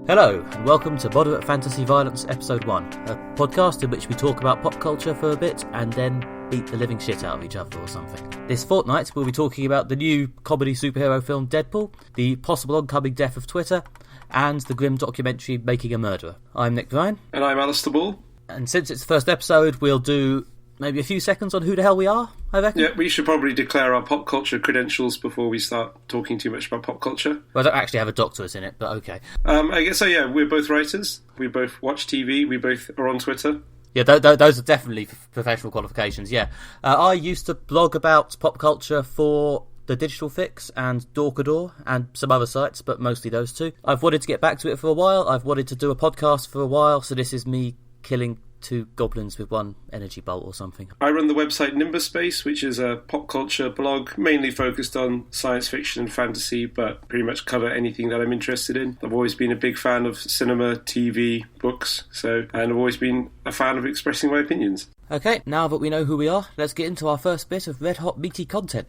Hello, and welcome to Moderate Fantasy Violence Episode 1, a podcast in which we talk about pop culture for a bit and then beat the living shit out of each other or something. This fortnight we'll be talking about the new comedy superhero film Deadpool, the possible oncoming death of Twitter, and the grim documentary Making a Murderer. I'm Nick Bryan. And I'm Alistair Ball. And since it's the first episode, we'll do maybe a few seconds on who the hell we are, I reckon. Yeah, we should probably declare our pop culture credentials before we start talking too much about pop culture. Well, I don't actually have a doctorate in it, but okay. I guess so, yeah, we're both writers. We both watch TV. We both are on Twitter. Yeah, those are definitely professional qualifications, yeah. I used to blog about pop culture for The Digital Fix and Dorkador and some other sites, but mostly those two. I've wanted to get back to it for a while. I've wanted to do a podcast for a while, so this is me killing two goblins with one energy bolt or something. I run the website Nimbus Space, which is a pop culture blog mainly focused on science fiction and fantasy, but pretty much cover anything that I'm interested in. I've always been a big fan of cinema, TV, books, and I've always been a fan of expressing my opinions. Okay, now that we know who we are, let's get into our first bit of red-hot meaty content.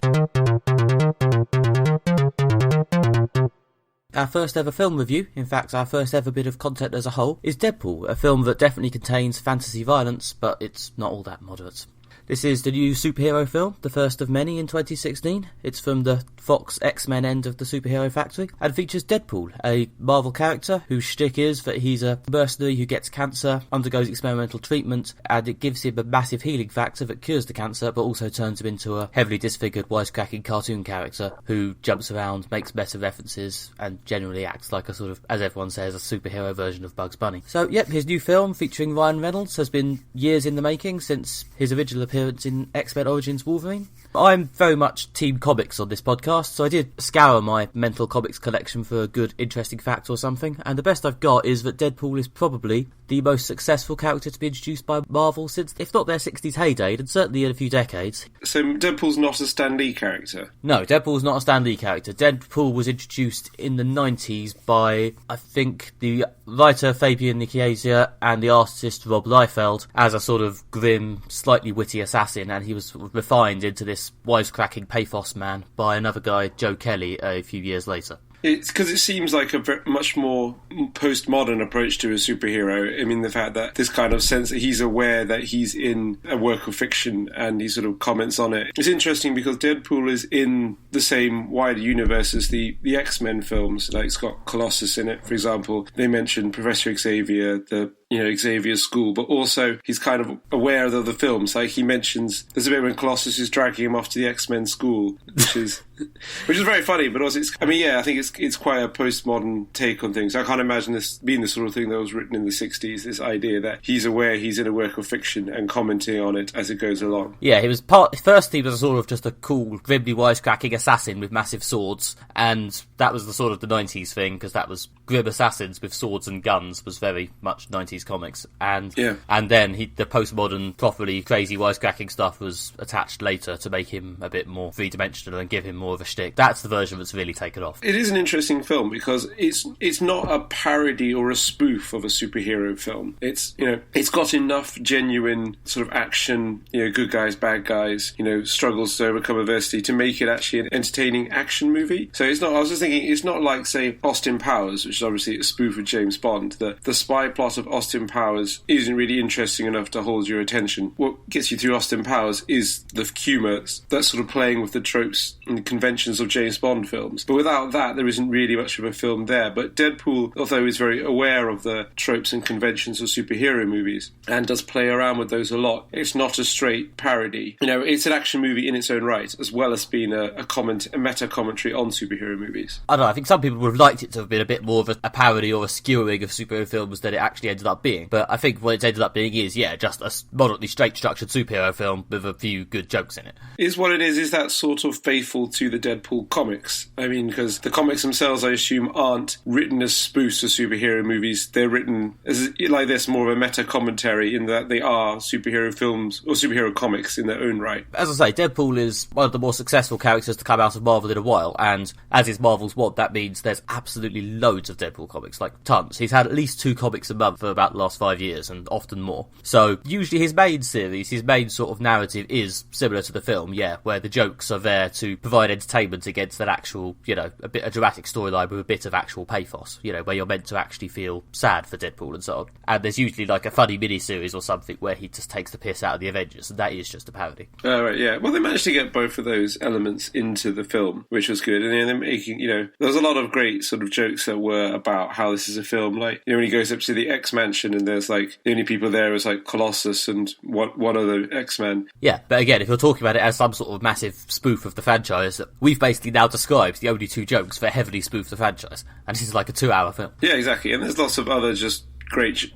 Our first ever film review, in fact our first ever bit of content as a whole, is Deadpool, a film that definitely contains fantasy violence, but it's not all that moderate. This is the new superhero film, the first of many in 2016. It's from the Fox X-Men end of the superhero factory, and features Deadpool, a Marvel character whose shtick is that he's a mercenary who gets cancer, undergoes experimental treatment, and it gives him a massive healing factor that cures the cancer, but also turns him into a heavily disfigured, wisecracking cartoon character who jumps around, makes meta references, and generally acts like a sort of, as everyone says, a superhero version of Bugs Bunny. So, yep, his new film, featuring Ryan Reynolds, has been years in the making since his original appearance in X-Men Origins Wolverine. I'm very much team comics on this podcast, so I did scour my mental comics collection for a good, interesting fact or something, and the best I've got is that Deadpool is probably the most successful character to be introduced by Marvel since, if not their 60s heyday, then certainly in a few decades. So Deadpool's not a Stan Lee character? No, Deadpool's not a Stan Lee character. Deadpool was introduced in the 90s by, I think, the writer Fabian Nicieza and the artist Rob Liefeld as a sort of grim, slightly witty assassin, and he was sort of refined into this wisecracking pathos man by another guy, Joe Kelly, a few years later. It's because it seems like a much more postmodern approach to a superhero. I mean, the fact that this kind of sense that he's aware that he's in a work of fiction and he sort of comments on it. It's interesting because Deadpool is in the same wider universe as the X-Men films. Like, it's got Colossus in it, for example. They mention Professor Xavier, Xavier's school, but also he's kind of aware of the films. Like, he mentions, there's a bit when Colossus is dragging him off to the X-Men school, which is very funny, but also I think it's quite a postmodern take on things. I can't imagine this being the sort of thing that was written in the 60s, this idea that he's aware he's in a work of fiction and commenting on it as it goes along. Yeah, first he was a sort of just a cool, grimly wisecracking assassin with massive swords, and that was the sort of the 90s thing, because that was grim assassins with swords and guns was very much 90s comics, and then the postmodern, properly crazy wisecracking stuff was attached later to make him a bit more three-dimensional and give him more of a shtick. That's the version that's really taken off. It is an interesting film because it's not a parody or a spoof of a superhero film. It's got enough genuine sort of action, good guys, bad guys, struggles to overcome adversity to make it actually an entertaining action movie. So it's not. I was just thinking, it's not like, say, Austin Powers, which is obviously a spoof of James Bond. The spy plot of Austin Powers isn't really interesting enough to hold your attention. What gets you through Austin Powers is the humour that's sort of playing with the tropes and the conventions of James Bond films. But without that, there isn't really much of a film there. But Deadpool, although he's very aware of the tropes and conventions of superhero movies and does play around with those a lot, it's not a straight parody. It's an action movie in its own right, as well as being a meta commentary on superhero movies. I don't know, I think some people would have liked it to have been a bit more of a parody or a skewering of superhero films than it actually ended up being. But I think what it's ended up being is, just a moderately straight-structured superhero film with a few good jokes in it. Is what it is that sort of faithful to the Deadpool comics? I mean, because the comics themselves, I assume, aren't written as spoofs of superhero movies. They're written as, like this, more of a meta-commentary in that they are superhero films or superhero comics in their own right. As I say, Deadpool is one of the more successful characters to come out of Marvel in a while, and as is Marvel's want, that means there's absolutely loads of Deadpool comics, like tons. He's had at least 2 comics a month for about about the last 5 years, and often more. So usually his main series, his main sort of narrative is similar to the film, where the jokes are there to provide entertainment against an actual, a dramatic storyline with a bit of actual pathos, where you're meant to actually feel sad for Deadpool and so on. And there's usually like a funny mini-series or something where he just takes the piss out of the Avengers, and that is just a parody. Right, yeah. Well, they managed to get both of those elements into the film, which was good. And they're making, there was a lot of great sort of jokes that were about how this is a film. Like, when he goes up to the X-Mansion and there's like, the only people there is like Colossus and one other X-Men. Yeah, but again, if you're talking about it as some sort of massive spoof of the franchise, that we've basically now described the only two jokes that heavily spoof the franchise. And this is like a 2-hour film. Yeah, exactly. And there's lots of other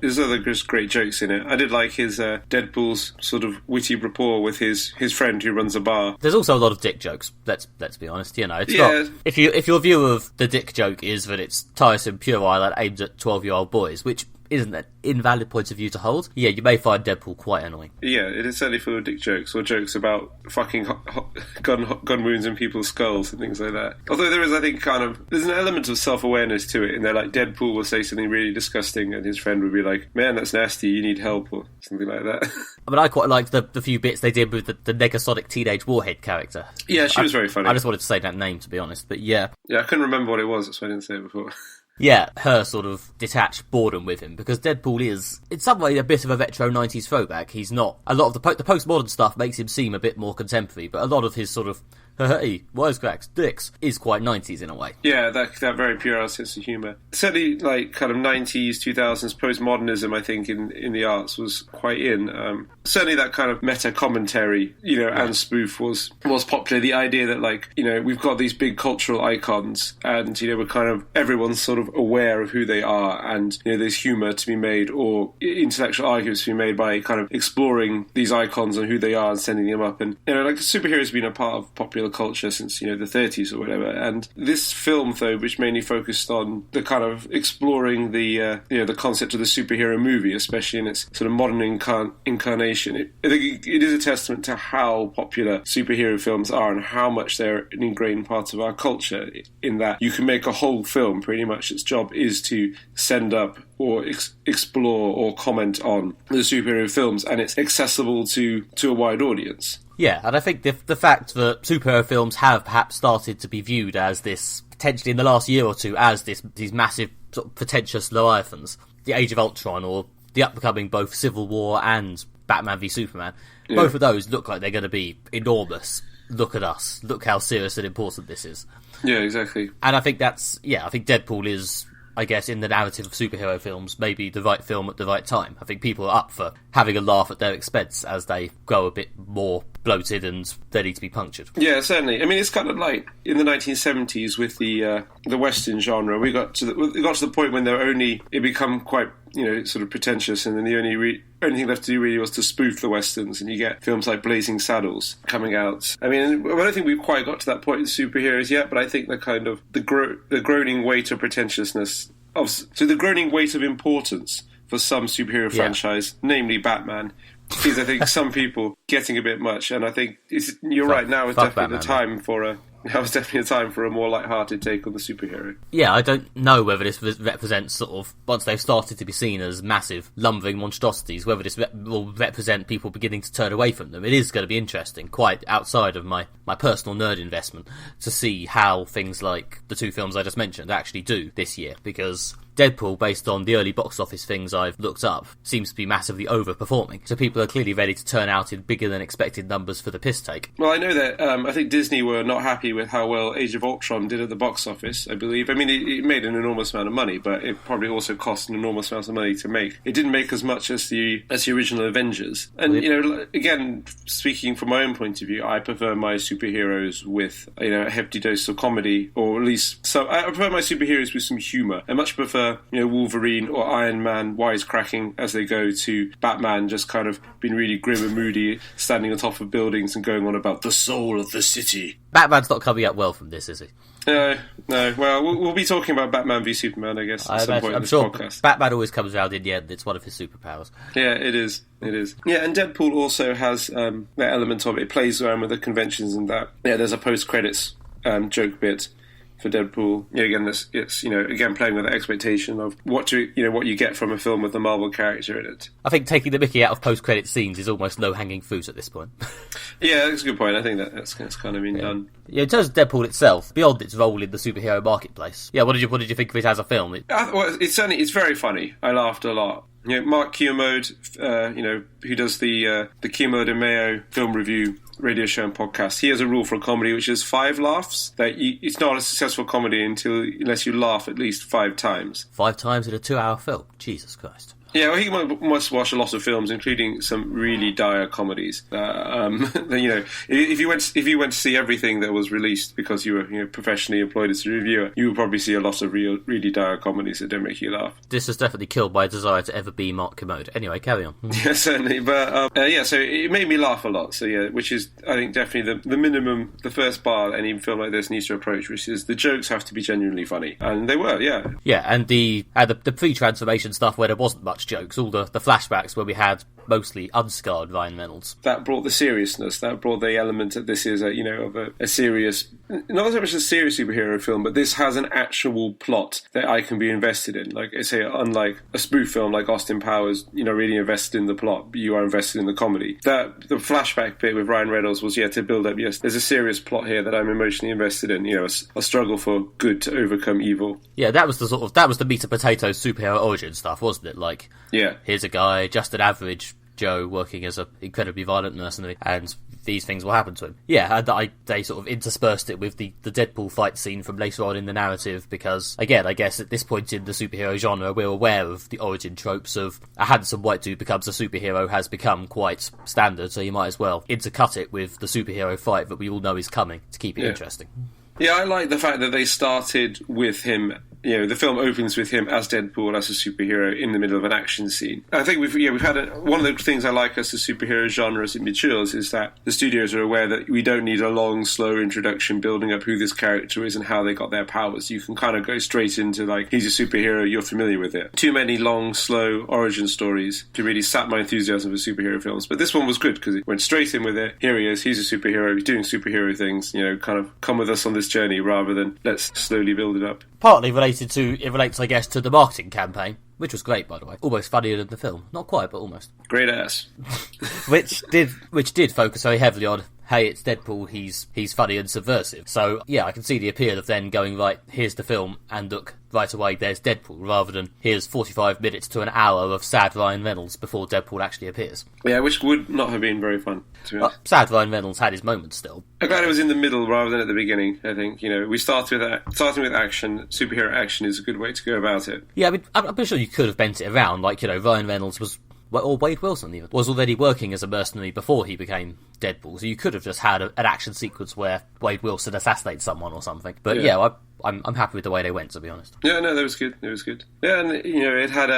there's other just great jokes in it. I did like his Deadpool's sort of witty rapport with his friend who runs a bar. There's also a lot of dick jokes. Let's be honest. It's not. If your view of the dick joke is that it's tiresome puerile and aimed at 12-year-old boys, which isn't an invalid point of view to hold, you may find Deadpool quite annoying. Yeah, it is certainly full of dick jokes, or jokes about fucking gun wounds in people's skulls and things like that. Although there is, I think, there's an element of self-awareness to it, in there, like, Deadpool will say something really disgusting and his friend would be like, man, that's nasty, you need help, or something like that. I mean, I quite liked the few bits they did with the Negasonic Teenage Warhead character. Yeah, she was very funny. I just wanted to say that name, to be honest, but yeah. Yeah, I couldn't remember what it was, that's why I didn't say it before. Yeah, her sort of detached boredom with him, because Deadpool is, in some way, a bit of a retro 90s throwback. He's not. A lot of the postmodern stuff makes him seem a bit more contemporary, but a lot of his sort of, hey, wisecracks, dicks, is quite 90s in a way. Yeah, that very pure sense of humour. Certainly, like, kind of 90s, 2000s postmodernism, I think, in the arts was quite in. Certainly that kind of meta-commentary, and spoof was popular. The idea that, like, we've got these big cultural icons, and, we're kind of, everyone's sort of aware of who they are, and, there's humour to be made, or intellectual arguments to be made by kind of exploring these icons and who they are and sending them up. And, like, superheroes have been a part of popular culture since, the 30s or whatever. And this film, though, which mainly focused on the kind of exploring the, the concept of the superhero movie, especially in its sort of modern incarnation, I think it is a testament to how popular superhero films are and how much they're an ingrained part of our culture, in that you can make a whole film, pretty much its job is to send up or explore or comment on the superhero films, and it's accessible to a wide audience. Yeah, and I think the fact that superhero films have perhaps started to be viewed as this, potentially in the last year or two, as these massive, sort of pretentious leviathans, the Age of Ultron, or the upcoming both Civil War and Batman v Superman, both of those look like they're going to be enormous. Look at us. Look how serious and important this is. Yeah, exactly. And I think I think Deadpool is, I guess, in the narrative of superhero films, maybe the right film at the right time. I think people are up for having a laugh at their expense as they grow a bit more bloated and ready to be punctured. Yeah, certainly. I mean, it's kind of like in the 1970s with the Western genre. We got to the point when it become quite, sort of pretentious, and then the only thing left to do really was to spoof the Westerns, and you get films like Blazing Saddles coming out. I mean, I don't think we've quite got to that point in superheroes yet, but I think the kind of the groaning weight of pretentiousness, the groaning weight of importance for some superhero franchise, namely Batman, is, I think, some people getting a bit much, and I think you're right. Now is definitely the time for a more light-hearted take on the superhero. Yeah, I don't know whether this represents sort of, once they've started to be seen as massive, lumbering monstrosities, whether this will represent people beginning to turn away from them. It is going to be interesting, quite outside of my personal nerd investment, to see how things like the two films I just mentioned actually do this year, because Deadpool, based on the early box office things I've looked up, seems to be massively overperforming. So people are clearly ready to turn out in bigger than expected numbers for the piss take. Well, I know that I think Disney were not happy with how well Age of Ultron did at the box office, I believe. I mean, it made an enormous amount of money, but it probably also cost an enormous amount of money to make. It didn't make as much as the original Avengers. And, again, speaking from my own point of view, I prefer my superheroes with, a hefty dose of comedy, or at least I prefer my superheroes with some humour. I much prefer Wolverine or Iron Man wisecracking as they go to Batman just kind of being really grim and moody, standing on top of buildings and going on about the soul of the city. Batman's not coming up well from this, is he? No. Well, we'll be talking about Batman v Superman, I guess, at some point in this podcast. Batman always comes around in the end. It's one of his superpowers. Yeah, it is. Yeah, and Deadpool also has that element of it. It plays around with the conventions and that. Yeah, there's a post-credits joke bit for Deadpool. Again, it's again playing with the expectation of what you get from a film with a Marvel character in it. I think taking the mickey out of post-credit scenes is almost low-hanging fruit at this point. Yeah, that's a good point. I think that's kind of been done. Yeah, in terms of Deadpool itself, beyond its role in the superhero marketplace, what did you think of it as a film? It's very funny. I laughed a lot. Mark Kermode, who does the Kermode and Mayo film review radio show and podcast, he has a rule for a comedy which is 5 laughs. That it's not a successful comedy unless you laugh at least 5 times. 5 times in a 2-hour film? Jesus Christ. Yeah, well, he must watch a lot of films, including some really dire comedies. If you went to see everything that was released because you were professionally employed as a reviewer, you would probably see a lot of really dire comedies that don't make you laugh. This has definitely killed my desire to ever be Mark Kermode. Anyway, carry on. Yeah, certainly. But so it made me laugh a lot. So yeah, which is I think definitely the minimum, the first bar any film like this needs to approach, which is the jokes have to be genuinely funny, and they were. Yeah. Yeah, and the pre-transformation stuff where there wasn't much jokes, all the flashbacks where we had mostly unscarred Ryan Reynolds. That brought the seriousness, that brought the element that this is a serious, not so much a serious superhero film, but this has an actual plot that I can be invested in. Like I say, unlike a spoof film like Austin Powers, really invested in the plot, but you are invested in the comedy. The flashback bit with Ryan Reynolds was to build up, yes, there's a serious plot here that I'm emotionally invested in, a struggle for good to overcome evil. Yeah, that was the meat and potatoes superhero origin stuff, wasn't it? Like, yeah, here's a guy, just an average Joe, working as an incredibly violent mercenary, and these things will happen to him. Yeah, and they sort of interspersed it with the Deadpool fight scene from later on in the narrative, because, again, I guess at this point in the superhero genre, we're aware of the origin tropes of a handsome white dude becomes a superhero has become quite standard, so you might as well intercut it with the superhero fight that we all know is coming to keep it interesting. Yeah, I like the fact that they started with him. The film opens with him as Deadpool, as a superhero in the middle of an action scene. I think we've had one of the things I like as the superhero genre as it matures is that the studios are aware that we don't need a long, slow introduction building up who this character is and how they got their powers. You can kind of go straight into, like, he's a superhero, you're familiar with it. Too many long, slow origin stories to really sap my enthusiasm for superhero films. But this one was good because it went straight in with it. Here he is, he's a superhero, he's doing superhero things, kind of come with us on this journey rather than let's slowly build it up. Partly relates, I guess, to the marketing campaign, which was great, by the way. Almost funnier than the film. Not quite, but almost. Great ass. which did focus very heavily on, hey, it's Deadpool, he's funny and subversive. So, yeah, I can see the appeal of then going, right, here's the film, and look, right away, there's Deadpool, rather than here's 45 minutes to an hour of sad Ryan Reynolds before Deadpool actually appears. Yeah, which would not have been very fun, to be honest. Sad Ryan Reynolds had his moments still. I'm glad it was in the middle rather than at the beginning, I think. We starting with action, superhero action is a good way to go about it. Yeah, I mean, I'm pretty sure you could have bent it around, like, Ryan Reynolds was, or Wade Wilson even, was already working as a mercenary before he became Deadpool, so you could have just had an action sequence where Wade Wilson assassinates someone or something. But I'm happy with the way they went, to be honest. Yeah, no, that was good. It was good. Yeah, and it had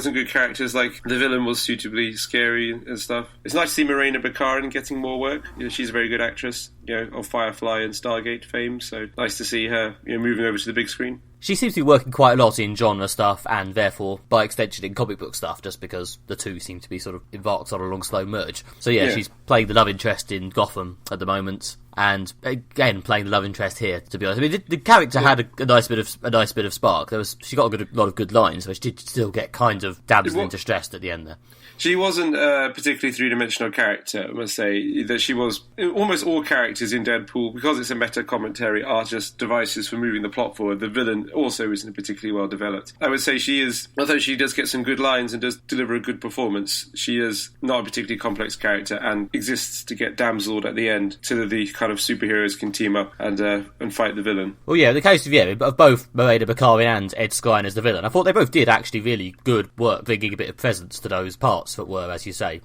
some good characters. Like the villain was suitably scary and stuff. It's nice to see Morena Baccarin getting more work. She's a very good actress. Of Firefly and Stargate fame. So nice to see her moving over to the big screen. She seems to be working quite a lot in genre stuff and therefore, by extension, in comic book stuff, just because the two seem to be sort of embarked on a long, slow merge. So yeah, she's playing the love interest in Gotham at the moment, and again playing the love interest here. To be honest, I mean, the character had a nice bit of spark. She got a lot of good lines, but she did still get kind of damsel in distress at the end there. She wasn't a particularly three-dimensional character, I must say. That she was... Almost all characters in Deadpool, because it's a meta-commentary, are just devices for moving the plot forward. The villain also isn't particularly well developed. I would say she is... Although she does get some good lines and does deliver a good performance, she is not a particularly complex character and exists to get damseled at the end so that the kind of superheroes can team up and fight the villain. Well, yeah, in the case of both Morena Baccarin and Ed Skrein as the villain, I thought they both did actually really good work bringing a bit of presence to those parts that were, as you say,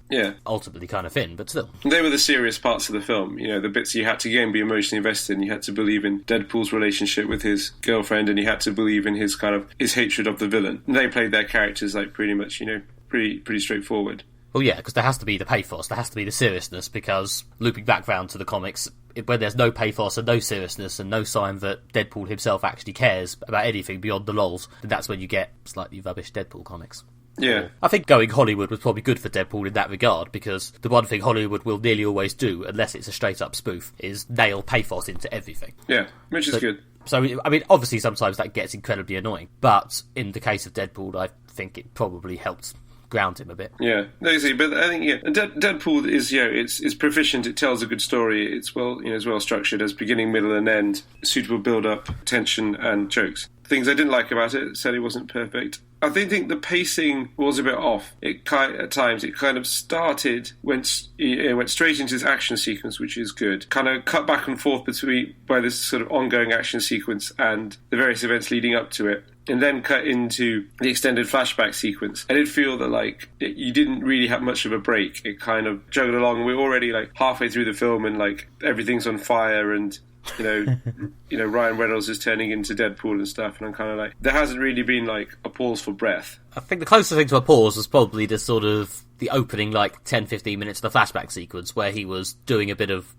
ultimately kind of thin, but still. They were the serious parts of the film, the bits you had to, again, be emotionally invested in. You had to believe in Deadpool's relationship with his girlfriend, and you had to believe in his hatred of the villain. And they played their characters like pretty much, pretty straightforward. Well, yeah, because there has to be the pathos, there has to be the seriousness, because looping back round to the comics, when there's no pathos and no seriousness and no sign that Deadpool himself actually cares about anything beyond the lols, then that's when you get slightly rubbish Deadpool comics. Yeah. I think going Hollywood was probably good for Deadpool in that regard, because the one thing Hollywood will nearly always do, unless it's a straight-up spoof, is nail pathos into everything. Yeah, which is good. So, I mean, obviously sometimes that gets incredibly annoying, but in the case of Deadpool, I think it probably helped ground him a bit. Yeah, no, see, but I think Deadpool is it's proficient. It tells a good story. It's it's well structured as beginning, middle, and end. Suitable build up, tension, and jokes. Things I didn't like about it, said it wasn't perfect. I think the pacing was a bit off. At times it kind of went straight into this action sequence, which is good. Kind of cut back and forth by this sort of ongoing action sequence and the various events leading up to it, and then cut into the extended flashback sequence. I did feel that you didn't really have much of a break. It kind of juggled along. We're already halfway through the film and everything's on fire and Ryan Reynolds is turning into Deadpool and stuff, and I'm kind of there hasn't really been a pause for breath. I think the closest thing to a pause was probably the sort of the opening 10-15 minutes of the flashback sequence where he was doing a bit of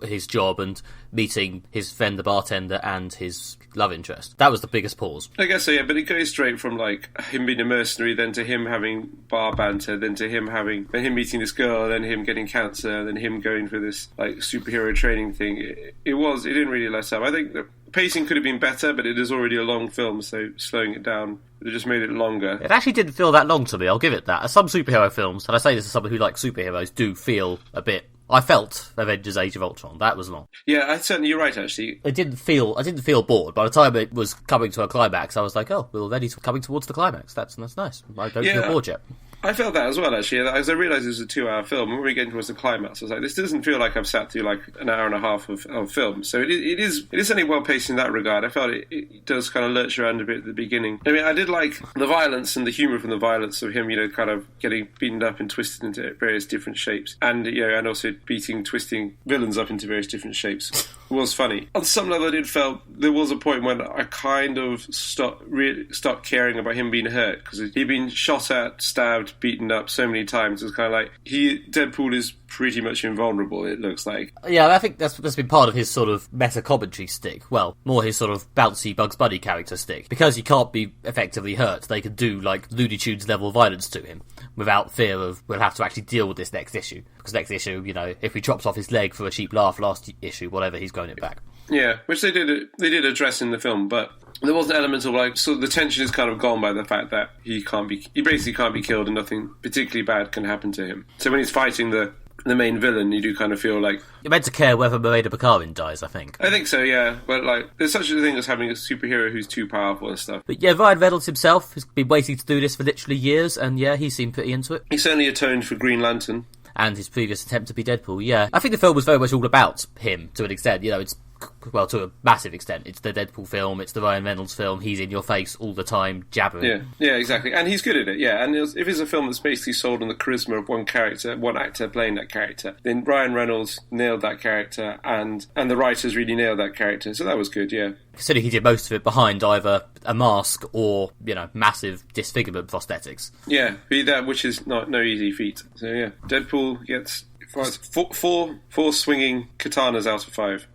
his job and meeting his friend the bartender and his love interest. That was the biggest pause. I guess so, yeah, but it goes straight from him being a mercenary, then to him having bar banter, then to him meeting this girl, then him getting cancer, then him going for this superhero training thing. It didn't really let up. I think the pacing could have been better, but it is already a long film, so slowing it down would have just made it longer. It actually didn't feel that long to me, I'll give it that. Some superhero films, and I say this as someone who likes superheroes, do feel a bit... I felt Avengers Age of Ultron. That was long. Yeah, you're right, actually. I didn't feel bored. By the time it was coming to a climax, I was like, oh, we're already coming towards the climax. That's nice. I don't feel bored yet. I felt that as well, actually. As I realised it was a 2-hour film, when we were getting towards the climax, I was like, this doesn't feel like I've sat through an hour and a half of film. So it is certainly well paced in that regard. I felt it does kind of lurch around a bit at the beginning. I mean, I did like the violence and the humour from the violence of him, kind of getting beaten up and twisted into various different shapes. And, and also twisting villains up into various different shapes. It was funny. On some level, I did felt there was a point when I kind of stopped caring about him being hurt, because he'd been shot at, stabbed, beaten up so many times. It was kind of Deadpool is pretty much invulnerable, it looks like. Yeah, I think that's been part of his sort of meta-commentary stick. Well, more his sort of bouncy Bugs Bunny character stick. Because he can't be effectively hurt, they can do, Looney Tunes level violence to him without fear of we'll have to actually deal with this next issue. Because next issue, if we chopped off his leg for a cheap laugh last issue, whatever, he's growing it back. Yeah, which they did address in the film, but there was an element of so the tension is kind of gone by the fact that he basically can't be killed and nothing particularly bad can happen to him. So when he's fighting the main villain, you do kind of feel like... You're meant to care whether Miranda Bakarin dies, I think. I think so, yeah. But, there's such a thing as having a superhero who's too powerful and stuff. But, yeah, Ryan Reynolds himself has been waiting to do this for literally years, and, yeah, he seemed pretty into it. He certainly atoned for Green Lantern. And his previous attempt to be Deadpool, yeah. I think the film was very much all about him, to an extent. It's... Well, to a massive extent. It's the Deadpool film, it's the Ryan Reynolds film, he's in your face all the time, jabbering. Yeah, exactly. And he's good at it, yeah. And if it's a film that's basically sold on the charisma of one actor playing that character, then Ryan Reynolds nailed that character, and the writers really nailed that character. So that was good, yeah. Considering he did most of it behind either a mask or, massive disfigurement prosthetics. Yeah, which is no easy feat. So yeah, Deadpool gets four swinging katanas out of 5.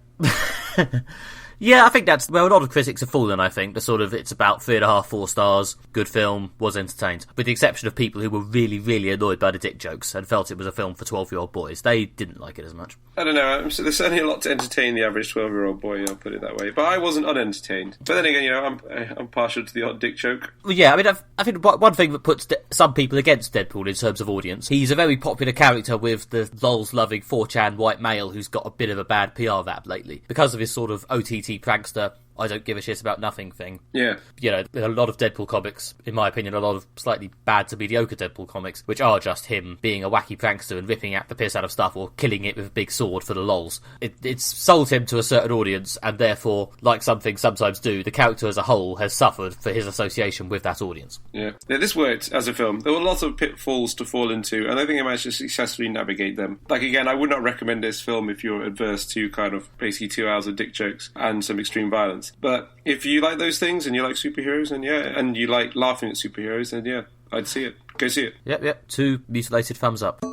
Yeah, I think that's where a lot of critics have fallen, I think. It's about 3.5, 4 stars, good film, was entertained. With the exception of people who were really, really annoyed by the dick jokes and felt it was a film for 12-year-old boys. They didn't like it as much. I don't know, there's certainly a lot to entertain the average 12-year-old boy, I'll put it that way. But I wasn't unentertained. But then again, I'm partial to the odd dick joke. Well, yeah, I think one thing that puts some people against Deadpool in terms of audience, he's a very popular character with the lols-loving 4chan white male who's got a bit of a bad PR rap lately. Because of his sort of OTT prankster, I don't give a shit about nothing thing. Yeah. There are a lot of Deadpool comics, in my opinion, a lot of slightly bad to mediocre Deadpool comics, which are just him being a wacky prankster and ripping out the piss out of stuff or killing it with a big sword for the lols. It's sold him to a certain audience, and therefore, like some things sometimes do, the character as a whole has suffered for his association with that audience. Yeah, this worked as a film. There were lots of pitfalls to fall into, and I think I managed to successfully navigate them. Again, I would not recommend this film if you're adverse to kind of basically 2 hours of dick jokes and some extreme violence. But if you like those things and you like superheroes and you like laughing at superheroes, then yeah, I'd see it. Go see it. Yep. 2 mutilated thumbs up.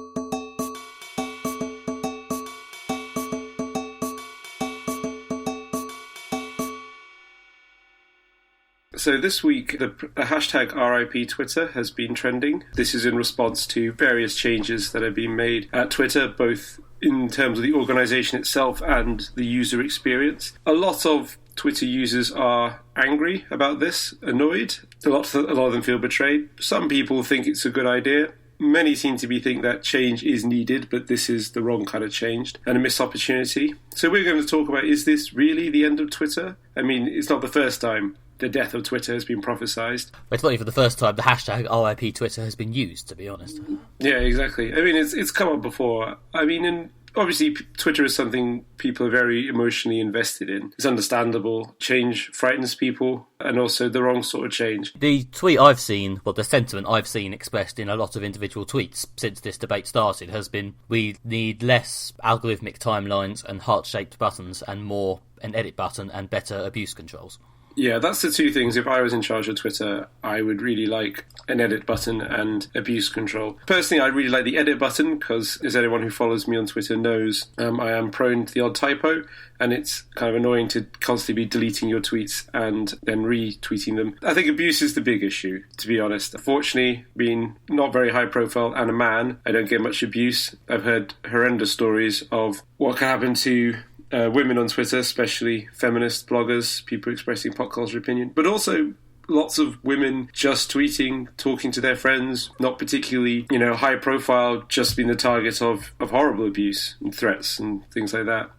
So this week, the hashtag RIP Twitter has been trending. This is in response to various changes that have been made at Twitter, both in terms of the organisation itself and the user experience. A lot of Twitter users are angry about this, annoyed. A lot of them feel betrayed. Some people think it's a good idea. Many seem to think that change is needed, but this is the wrong kind of change and a missed opportunity. So we're going to talk about, is this really the end of Twitter? I mean, it's not the first time the death of Twitter has been prophesised. It's not even the first time the hashtag RIP Twitter has been used, to be honest. Yeah, exactly. I mean, it's come up before. I mean, obviously, Twitter is something people are very emotionally invested in. It's understandable. Change frightens people, and also the wrong sort of change. The tweet I've seen, the sentiment I've seen expressed in a lot of individual tweets since this debate started has been, we need less algorithmic timelines and heart-shaped buttons and more an edit button and better abuse controls. Yeah, that's the two things. If I was in charge of Twitter, I would really like an edit button and abuse control. Personally, I really like the edit button because, as anyone who follows me on Twitter knows, I am prone to the odd typo, and it's kind of annoying to constantly be deleting your tweets and then retweeting them. I think abuse is the big issue, to be honest. Fortunately, being not very high profile and a man, I don't get much abuse. I've heard horrendous stories of what can happen to women on Twitter, especially feminist bloggers, people expressing pop culture opinion, but also lots of women just tweeting, talking to their friends, not particularly, high profile, just being the target of horrible abuse and threats and things like that.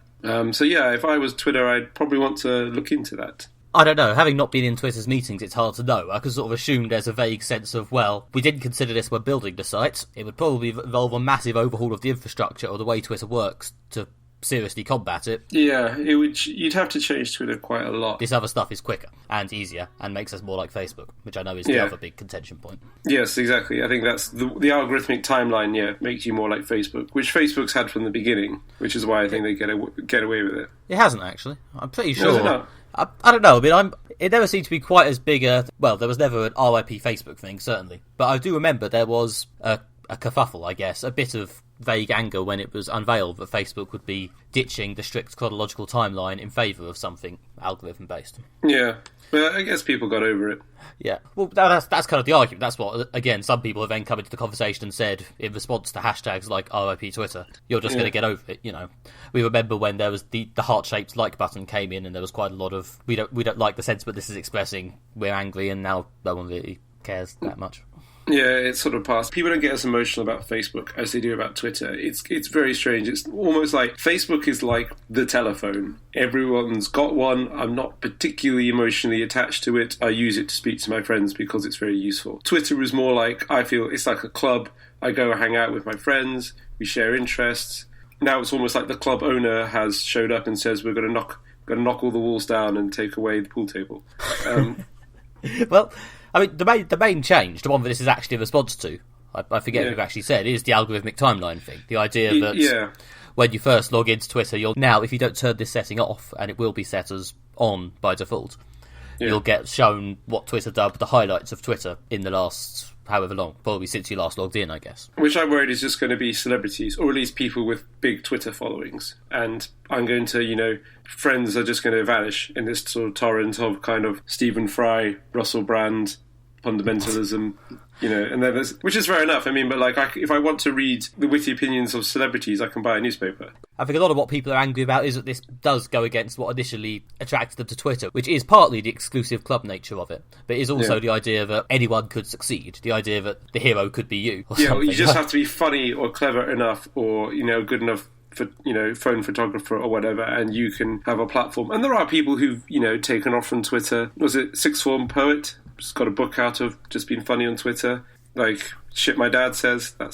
So yeah, if I was Twitter, I'd probably want to look into that. I don't know. Having not been in Twitter's meetings, it's hard to know. I could sort of assume there's a vague sense of, well, we didn't consider this when building the site. It would probably involve a massive overhaul of the infrastructure or the way Twitter works to seriously combat it. Yeah, you'd have to change Twitter quite a lot. This other stuff is quicker and easier and makes us more like Facebook, which I know is the other big contention point. Yes, exactly. I think that's the algorithmic timeline, makes you more like Facebook, which Facebook's had from the beginning, which is why I think they get away with it. It hasn't, actually. I'm pretty sure. No, is it not? I don't know. I mean, it never seemed to be quite as big a... Well, there was never an RIP Facebook thing, certainly. But I do remember there was a kerfuffle, I guess, a bit of vague anger when it was unveiled that Facebook would be ditching the strict chronological timeline in favour of something algorithm-based. Yeah, but I guess people got over it. Yeah, well, that's kind of the argument. That's what, again, some people have then come into the conversation and said, in response to hashtags like RIP Twitter, you're just going to get over it, We remember when there was the heart-shaped like button came in and there was quite a lot of, we don't like the sentiment this is expressing, we're angry, and now no one really cares that much. Yeah, it's sort of past. People don't get as emotional about Facebook as they do about Twitter. It's very strange. It's almost like Facebook is like the telephone. Everyone's got one. I'm not particularly emotionally attached to it. I use it to speak to my friends because it's very useful. Twitter is more like, I feel it's like a club. I go hang out with my friends. We share interests. Now it's almost like the club owner has showed up and says we're going to knock all the walls down and take away the pool table. Well, I mean, the main change, the one that this is actually a response to, I forget who actually said, is the algorithmic timeline thing. The idea that when you first log into Twitter, you'll now, if you don't turn this setting off, and it will be set as on by default, you'll get shown what Twitter dubbed the highlights of Twitter in the last however long, probably since you last logged in, I guess. Which I'm worried is just going to be celebrities, or at least people with big Twitter followings. And I'm going to, friends are just going to vanish in this sort of torrent of kind of Stephen Fry, Russell Brand, fundamentalism, and then which is fair enough. I mean, but if I want to read the witty opinions of celebrities, I can buy a newspaper. I think a lot of what people are angry about is that this does go against what initially attracted them to Twitter, which is partly the exclusive club nature of it, but is also the idea that anyone could succeed, the idea that the hero could be you. Or something. You just have to be funny or clever enough or, good enough for, phone photographer or whatever, and you can have a platform. And there are people who've, taken off from Twitter. Was it Sixth Form Poet? Just got a book out of just being funny on Twitter. Like, Shit My Dad Says, that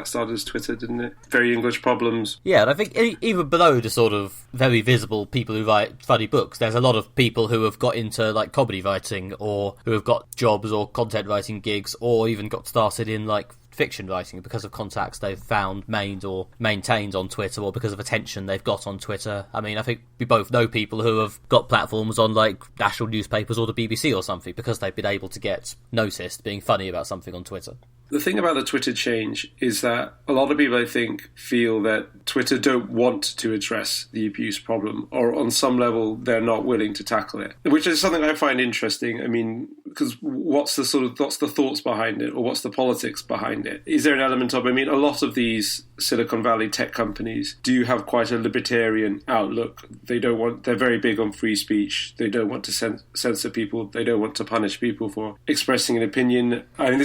started as Twitter, didn't it? Very English Problems. Yeah, and I think even below the sort of very visible people who write funny books, there's a lot of people who have got into, comedy writing, or who have got jobs or content writing gigs, or even got started in, fiction writing because of contacts they've found, made or maintained on Twitter, or because of attention they've got on Twitter. I mean, I think we both know people who have got platforms on national newspapers or the BBC or something because they've been able to get noticed being funny about something on Twitter. The thing about the Twitter change is that a lot of people, I think, feel that Twitter don't want to address the abuse problem, or on some level they're not willing to tackle it, which is something I find interesting. I mean, because what's the thoughts behind it, or what's the politics behind it? Is there an element of, I mean, a lot of these Silicon Valley tech companies do have quite a libertarian outlook. They're very big on free speech. They don't want to censor people. They don't want to punish people for expressing an opinion. I mean,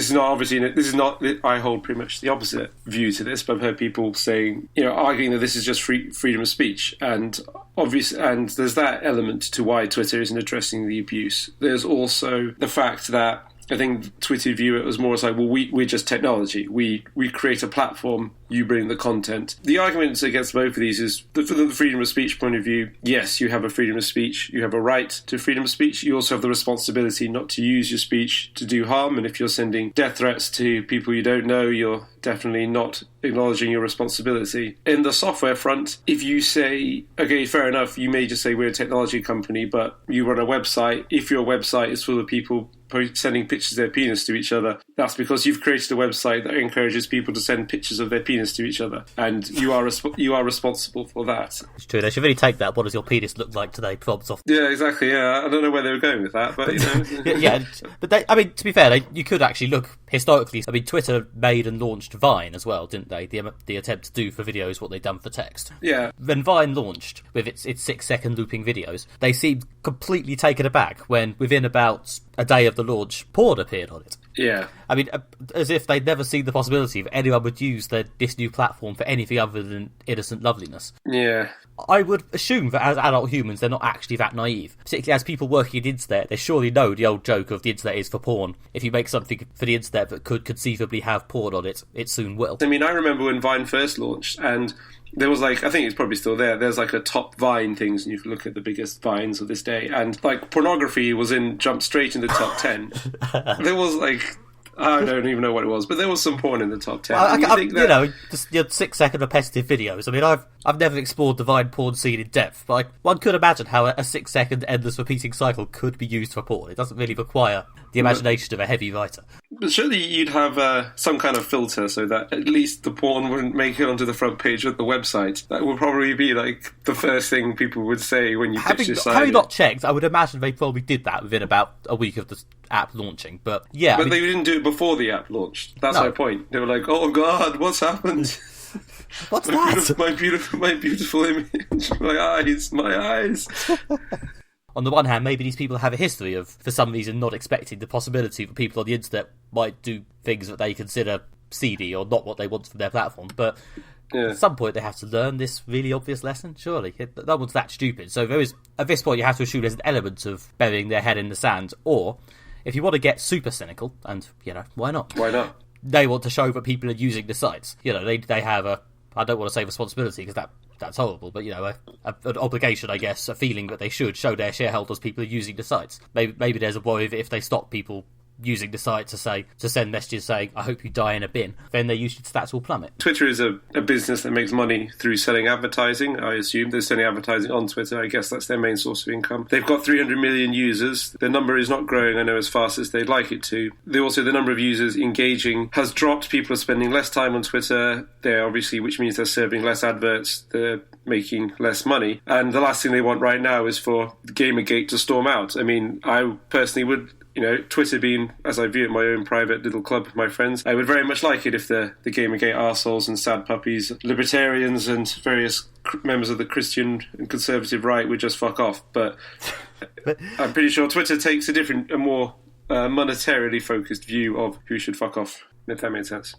I hold pretty much the opposite view to this, but I've heard people saying, arguing that this is just freedom of speech. And there's that element to why Twitter isn't addressing the abuse. There's also the fact that I think Twitter view it as more as like, well, we're just technology. We create a platform, you bring the content. The arguments against both of these is that from the freedom of speech point of view, yes, you have a freedom of speech. You have a right to freedom of speech. You also have the responsibility not to use your speech to do harm. And if you're sending death threats to people you don't know, you're definitely not acknowledging your responsibility. In the software front, if you say, okay, fair enough, you may just say we're a technology company, but you run a website. If your website is full of people sending pictures of their penis to each other, that's because you've created a website that encourages people to send pictures of their penis to each other, and you are responsible for that. It's true. They should really take that. What does your penis look like today? Prompts off. Yeah, exactly. Yeah, I don't know where they were going with that, but yeah. But to be fair, you could actually look historically. I mean, Twitter made and launched Vine as well, didn't they? The attempt to do for videos what they'd done for text. Yeah. When Vine launched with its 6-second looping videos, they seemed completely taken aback when within about a day of the launch, porn appeared on it. Yeah. I mean, as if they'd never seen the possibility of anyone would use this new platform for anything other than innocent loveliness. Yeah. I would assume that as adult humans, they're not actually that naive. Particularly as people working in the internet, they surely know the old joke of the internet is for porn. If you make something for the internet that could conceivably have porn on it, it soon will. I mean, I remember when Vine first launched, and there was I think it's probably still there, there's a top Vine things, and you can look at the biggest Vines of this day, and pornography jumped straight in the top 10. There was I don't even know what it was, but there was some porn in the top 10. Just your 6-second repetitive videos. I mean, I've never explored the Vine porn scene in depth, but one could imagine how a 6-second endless repeating cycle could be used for porn. It doesn't really require the imagination of a heavy writer. But surely you'd have some kind of filter so that at least the porn wouldn't make it onto the front page of the website. That would probably be the first thing people would say when you pitch this idea. Having not checked, I would imagine they probably did that within about a week of the app launching. But yeah, but they didn't do it before the app launched. That's my point. They were like, "Oh God, what's happened? What's that? My beautiful image. My eyes." On the one hand, maybe these people have a history of, for some reason, not expecting the possibility that people on the internet might do things that they consider seedy or not what they want from their platform. But at some point, they have to learn this really obvious lesson, surely. No one's that stupid. So there is, at this point, you have to assume there's an element of burying their head in the sand. Or, if you want to get super cynical, and, why not? Why not? They want to show that people are using the sites. They have I don't want to say responsibility, because that's horrible, but, an obligation, I guess, a feeling that they should show their shareholders people are using the sites. Maybe there's a worry that if they stop people using the site to send messages saying, I hope you die in a bin, then their usage stats will plummet. Twitter is a business that makes money through selling advertising, I assume. They're selling advertising on Twitter. I guess that's their main source of income. They've got 300 million users. The number is not growing, I know, as fast as they'd like it to. The number of users engaging has dropped. People are spending less time on Twitter. Which means they're serving less adverts. They're making less money. And the last thing they want right now is for Gamergate to storm out. I mean, I personally would... Twitter being, as I view it, my own private little club with my friends, I would very much like it if the Gamergate arseholes and sad puppies, libertarians and various members of the Christian and conservative right would just fuck off. But I'm pretty sure Twitter takes a more monetarily focused view of who should fuck off, if that makes sense.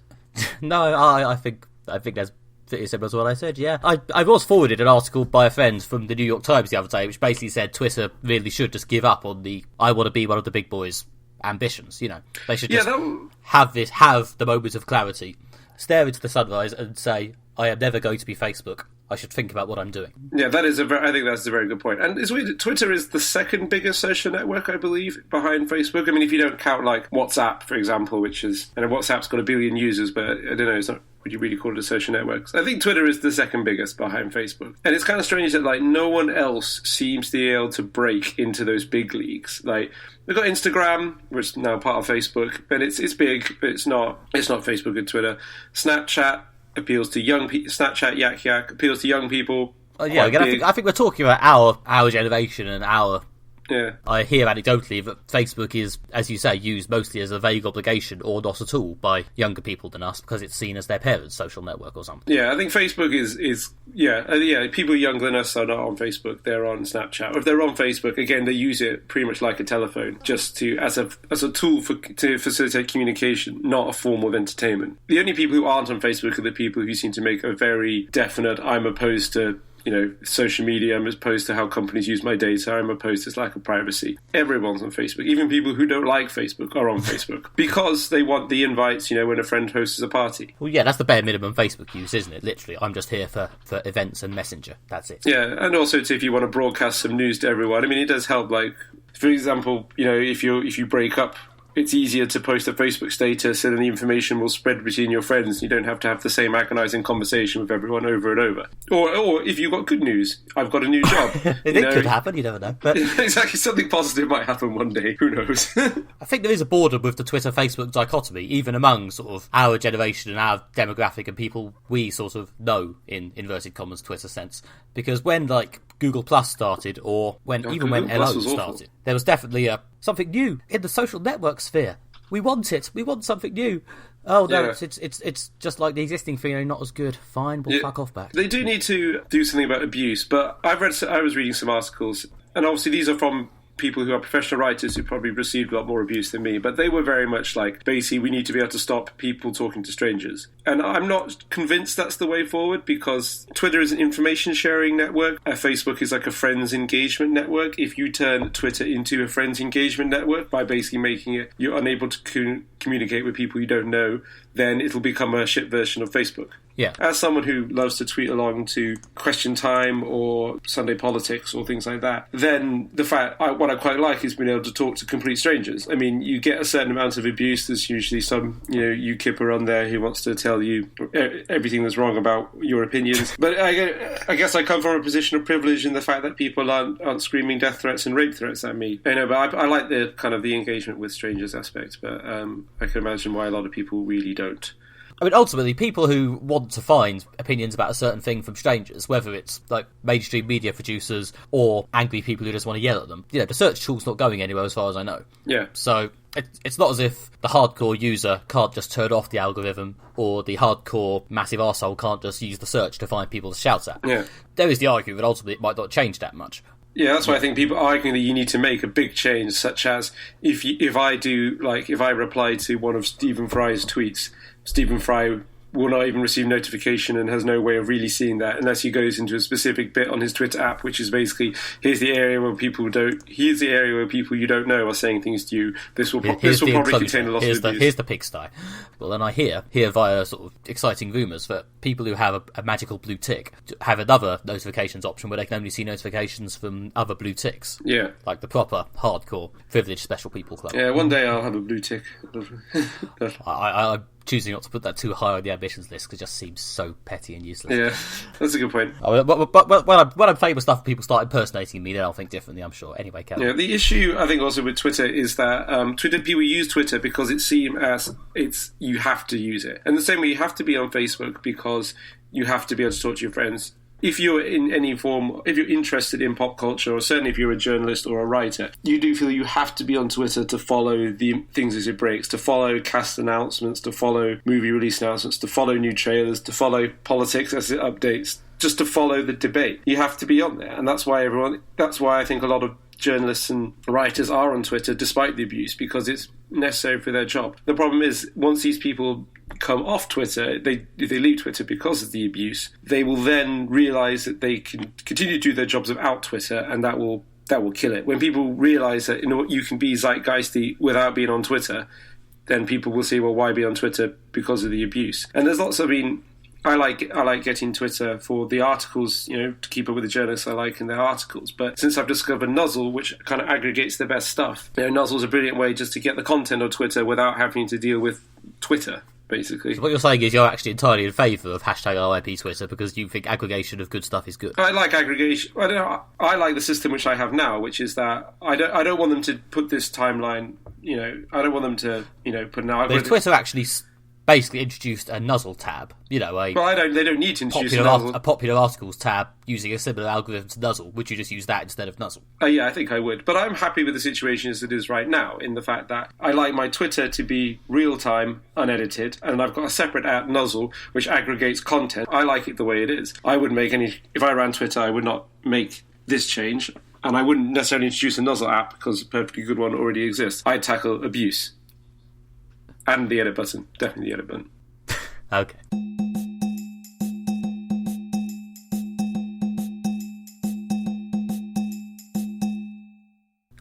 No, I think that's pretty similar to what I said, yeah. I was forwarded an article by a friend from the New York Times the other day, which basically said Twitter really should just give up on the I want to be one of the big boys ambitions, They should just have the moment of clarity, stare into the sunrise and say, I am never going to be Facebook. I should think about what I'm doing. Yeah, I think that's a very good point. And it's weird, Twitter is the second biggest social network, I believe, behind Facebook. I mean, if you don't count, like, WhatsApp, for example, which is... I know WhatsApp's got 1 billion users, but I don't know, it's not... Would you really call it a social network? I think Twitter is the second biggest behind Facebook. And it's kind of strange that, like, no one else seems to be able to break into those big leagues. Like, we've got Instagram, which is now part of Facebook, and it's big, but it's not Facebook and Twitter. Snapchat appeals to young people. Snapchat, Yak Yak, appeals to young people. Yeah, again, I think we're talking about our generation and our... Yeah. I hear anecdotally that Facebook is, as you say, used mostly as a vague obligation or not at all by younger people than us because it's seen as their parents' social network or something. Yeah, I think Facebook is people younger than us are not on Facebook, they're on Snapchat. Or if they're on Facebook, again, they use it pretty much like a telephone, just to as a tool to facilitate communication, not a form of entertainment. The only people who aren't on Facebook are the people who seem to make a very definite, I'm opposed to social media, I'm opposed to how companies use my data, I'm opposed to its lack of privacy. Everyone's on Facebook. Even people who don't like Facebook are on Facebook because they want the invites, when a friend hosts a party. Well, yeah, that's the bare minimum Facebook use, isn't it? Literally, I'm just here for events and Messenger. That's it. Yeah, and also if you want to broadcast some news to everyone, I mean, it does help, like, for example, if you break up, it's easier to post a Facebook status and then the information will spread between your friends. You don't have to have the same agonising conversation with everyone over and over. Or if you've got good news, I've got a new job. It could happen, you never know. But exactly, something positive might happen one day. Who knows? I think there is a border with the Twitter-Facebook dichotomy, even among sort of our generation and our demographic and people we sort of know in inverted commas Twitter sense. Because when, like, Google Plus started, or when LO started, there was definitely something new in the social network sphere. We want it. We want something new. Oh no, yeah. It's just like the existing thing, not as good. Fine, we'll fuck off back. They do need to do something about abuse, but I was reading some articles, and obviously these are from people who are professional writers who probably received a lot more abuse than me, but they were very much like, basically, we need to be able to stop people talking to strangers. And I'm not convinced that's the way forward, because Twitter is an information sharing network. Facebook is like a friends engagement network. If you turn Twitter into a friends engagement network by basically making it you're unable to communicate with people you don't know, then it'll become a shit version of Facebook. Yeah. As someone who loves to tweet along to Question Time or Sunday Politics or things like that, then what I quite like is being able to talk to complete strangers. I mean, you get a certain amount of abuse. There's usually some, UKIPper on there who wants to tell you everything that's wrong about your opinions. But I guess I come from a position of privilege in the fact that people aren't screaming death threats and rape threats at me. But I like the kind of the engagement with strangers aspect. But I can imagine why a lot of people really don't. I mean, ultimately, people who want to find opinions about a certain thing from strangers, whether it's like mainstream media producers or angry people who just want to yell at them, the search tool's not going anywhere as far as I know. Yeah. So it's not as if the hardcore user can't just turn off the algorithm, or the hardcore massive arsehole can't just use the search to find people to shout at. Yeah. There is the argument that ultimately it might not change that much. Yeah, that's why I think people are arguing that you need to make a big change, such as if I reply to one of Stephen Fry's tweets, Stephen Fry will not even receive notification and has no way of really seeing that unless he goes into a specific bit on his Twitter app, which is basically here's the area where people you don't know are saying things to you. This will probably contain a lot of abuse. Here's the pigsty. Well, then I hear via sort of exciting rumours that people who have a magical blue tick have another notifications option where they can only see notifications from other blue ticks. Yeah. Like the proper, hardcore, privileged special people club. Yeah, one day I'll have a blue tick. I'm choosing not to put that too high on the ambitions list because it just seems so petty and useless. Yeah, that's a good point. But when I'm famous stuff, people start impersonating me, then I'll think differently, I'm sure. Anyway, Kevin. Yeah, the issue, I think, also with Twitter is that people use Twitter because it seems as you have to use it. And the same way you have to be on Facebook because you have to be able to talk to your friends. If you're in any form, if you're interested in pop culture, or certainly if you're a journalist or a writer, you do feel you have to be on Twitter to follow the things as it breaks, to follow cast announcements, to follow movie release announcements, to follow new trailers, to follow politics as it updates, just to follow the debate. You have to be on there, and that's why I think a lot of journalists and writers are on Twitter despite the abuse, because it's necessary for their job. The problem is, once these people come off Twitter, if they leave Twitter because of the abuse, they will then realise that they can continue to do their jobs without Twitter, and that will kill it. When people realise that you can be zeitgeisty without being on Twitter, then people will say, well, why be on Twitter because of the abuse? And there's lots of, I like getting Twitter for the articles, to keep up with the journalists I like in their articles. But since I've discovered Nuzzle, which kind of aggregates the best stuff, Nuzzle's a brilliant way just to get the content on Twitter without having to deal with Twitter, basically. So what you're saying is you're actually entirely in favour of #RIP Twitter because you think aggregation of good stuff is good. I like aggregation. I like the system which I have now, which is that I don't want them to put this timeline. I don't want them to put an algorithm. But if Twitter actually basically introduced a Nuzzle tab, they don't need to introduce a popular articles tab using a similar algorithm to Nuzzle. Would you just use that instead of Nuzzle? Yeah, I think I would. But I'm happy with the situation as it is right now, in the fact that I like my Twitter to be real-time, unedited, and I've got a separate app, Nuzzle, which aggregates content. I like it the way it is. If I ran Twitter, I would not make this change, and I wouldn't necessarily introduce a Nuzzle app because a perfectly good one already exists. I'd tackle abuse. And the edit button. Definitely the edit button. Okay.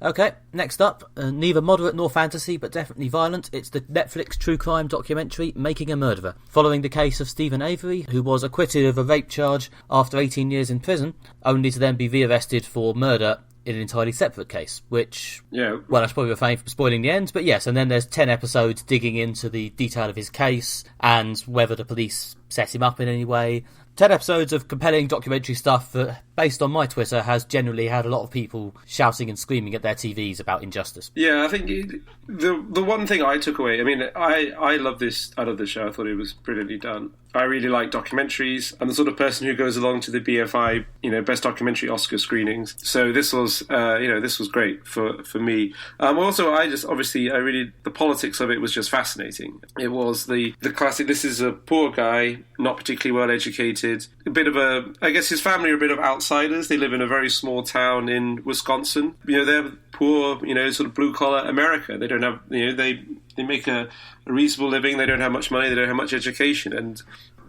Okay, next up, neither moderate nor fantasy, but definitely violent. It's the Netflix true crime documentary Making a Murderer, following the case of Stephen Avery, who was acquitted of a rape charge after 18 years in prison, only to then be re-arrested for murder in an entirely separate case, which, well, I should probably refrain from spoiling the end, but yes, and then there's 10 episodes digging into the detail of his case and whether the police set him up in any way. 10 episodes of compelling documentary stuff that, based on my Twitter, has generally had a lot of people shouting and screaming at their TVs about injustice. Yeah, I think the one thing I took away, I love this show. I thought it was brilliantly done. I really like documentaries. I'm the sort of person who goes along to the BFI, Best Documentary Oscar screenings. So this was, this was great for me. Also, the politics of it was just fascinating. It was the classic, this is a poor guy, not particularly well educated, I guess his family are a bit of outsiders. They live in a very small town in Wisconsin. They're poor, sort of blue collar America. They don't have, they make a reasonable living. They don't have much money. They don't have much education, and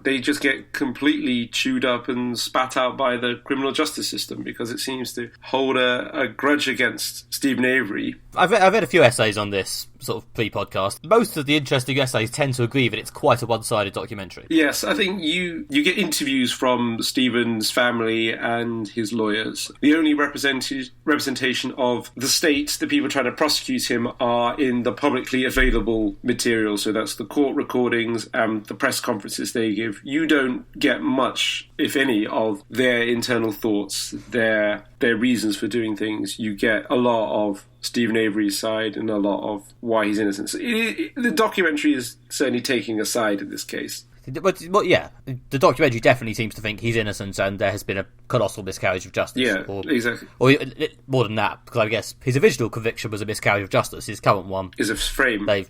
they just get completely chewed up and spat out by the criminal justice system because it seems to hold a grudge against Stephen Avery. I've read a few essays on this sort of pre-podcast. Most of the interesting essays tend to agree that it's quite a one-sided documentary. Yes, I think you get interviews from Stephen's family and his lawyers. The only representation of the state, the people trying to prosecute him, are in the publicly available material. So that's the court recordings and the press conferences they give. You don't get much, if any, of their internal thoughts, their reasons for doing things. You get a lot of Stephen Avery's side and a lot of why he's innocent. So the documentary is certainly taking a side in this case. But yeah, the documentary definitely seems to think he's innocent and there has been a colossal miscarriage of justice. Yeah, exactly. Or more than that, because I guess his original conviction was a miscarriage of justice. His current one is a frame. They've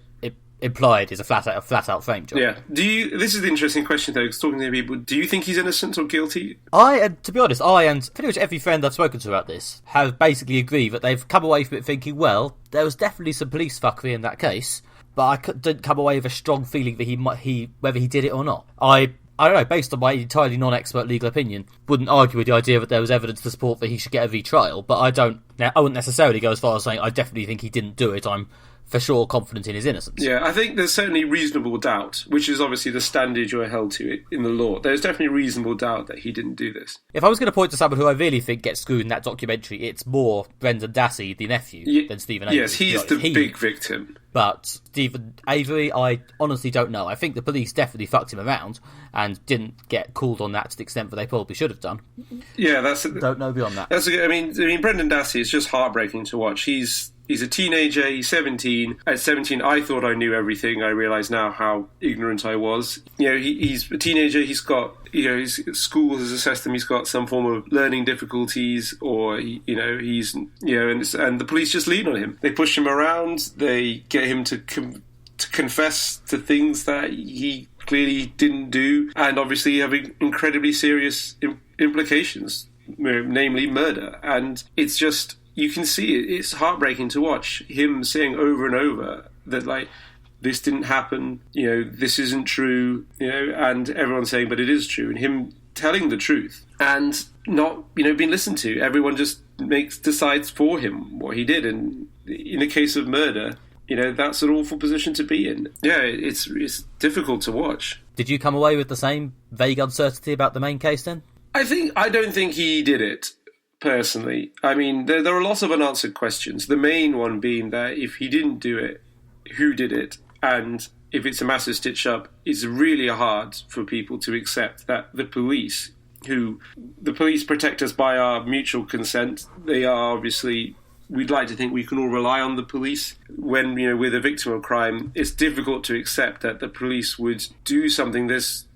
implied is a flat out frame job. Yeah. This is the interesting question though, because talking to people, do you think he's innocent or guilty? To be honest, I and pretty much every friend I've spoken to about this have basically agreed that they've come away from it thinking, well, there was definitely some police fuckery in that case, but I didn't come away with a strong feeling that whether he did it or not. I don't know, based on my entirely non-expert legal opinion, wouldn't argue with the idea that there was evidence to support that he should get a retrial, but I wouldn't necessarily go as far as saying I definitely think he didn't do it. I'm for sure confident in his innocence. Yeah, I think there's certainly reasonable doubt, which is obviously the standard you're held to in the law. There's definitely reasonable doubt that he didn't do this. If I was going to point to someone who I really think gets screwed in that documentary, it's more Brendan Dassey, the nephew, than Stephen Avery. Yes, he's the big victim. But Stephen Avery, I honestly don't know. I think the police definitely fucked him around and didn't get called on that to the extent that they probably should have done. Yeah, don't know beyond that. I mean, Brendan Dassey is just heartbreaking to watch. He's a teenager, he's 17. At 17, I thought I knew everything. I realise now how ignorant I was. He's a teenager, he's got, his school has assessed him, he's got some form of learning difficulties, or, and the police just lean on him. They push him around, they get him to confess to things that he clearly didn't do, and obviously having incredibly serious implications, namely murder. And it's just, you can see it. It's heartbreaking to watch him saying over and over that, this didn't happen, this isn't true, and everyone saying, but it is true, and him telling the truth and not, being listened to. Everyone just decides for him what he did. And in the case of murder, that's an awful position to be in. Yeah, it's difficult to watch. Did you come away with the same vague uncertainty about the main case then? I don't think he did it, personally. I mean, there are lots of unanswered questions. The main one being that if he didn't do it, who did it? And if it's a massive stitch-up, it's really hard for people to accept that the police protect us by our mutual consent. They are obviously... We'd like to think we can all rely on the police. When, with a victim of crime, it's difficult to accept that the police would do something this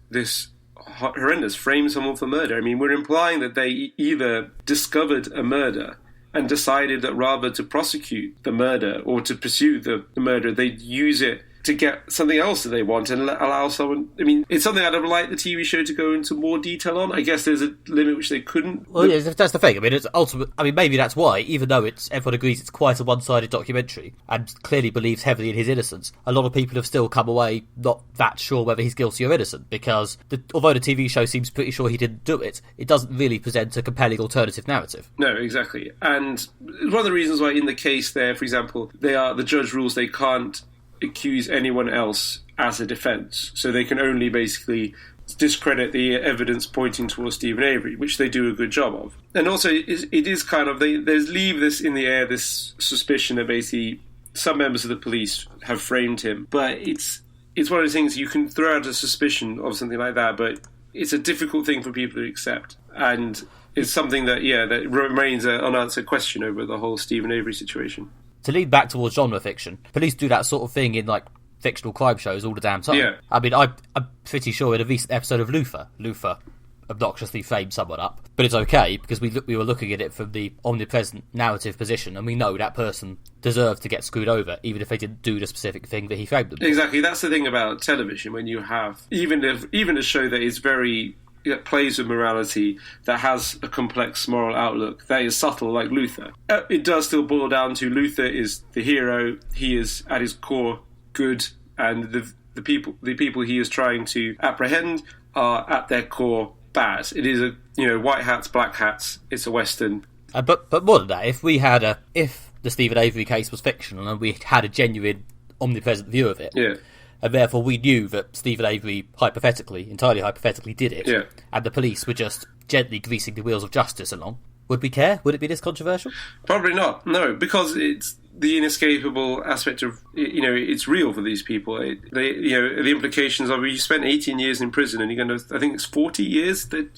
horrendous, frame someone for murder. I mean, we're implying that they either discovered a murder and decided that rather to prosecute the murder or to pursue the murder, they'd use it to get something else that they want and allow someone... I mean, it's something I'd have liked the TV show to go into more detail on. I guess there's a limit which they couldn't. Well, yeah, that's the thing. I mean, it's ultimate. I mean, maybe that's why, even though everyone agrees it's quite a one-sided documentary and clearly believes heavily in his innocence, a lot of people have still come away not that sure whether he's guilty or innocent, because although the TV show seems pretty sure he didn't do it, it doesn't really present a compelling alternative narrative. No, exactly. And one of the reasons why in the case there, for example, the judge rules they can't accuse anyone else as a defence, so they can only basically discredit the evidence pointing towards Stephen Avery, which they do a good job of. And also, it is kind of they leave this in the air, this suspicion that basically some members of the police have framed him. But it's one of those things you can throw out a suspicion of something like that, but it's a difficult thing for people to accept, and it's something that that remains an unanswered question over the whole Stephen Avery situation. To lead back towards genre fiction, police do that sort of thing in, fictional crime shows all the damn time. Yeah. I mean, I'm pretty sure in a recent episode of Luther obnoxiously framed someone up. But it's okay, because we were looking at it from the omnipresent narrative position, and we know that person deserved to get screwed over, even if they didn't do the specific thing that he framed them for. Exactly. That's the thing about television, when you have... Even a show that is very... that plays with morality, that has a complex moral outlook, that is subtle, like Luther. It does still boil down to Luther is the hero. He is at his core good, and the people he is trying to apprehend are at their core bad. It is white hats, black hats. It's a Western. But more than that, if the Stephen Avery case was fictional and we had a genuine, omnipresent view of it. Yeah. And therefore we knew that Stephen Avery entirely hypothetically did it, and the police were just gently greasing the wheels of justice along, would we care? Would it be this controversial? Probably not, no, because it's the inescapable aspect of, it's real for these people. The implications of, you spent 18 years in prison and you're going to, I think it's 40 years that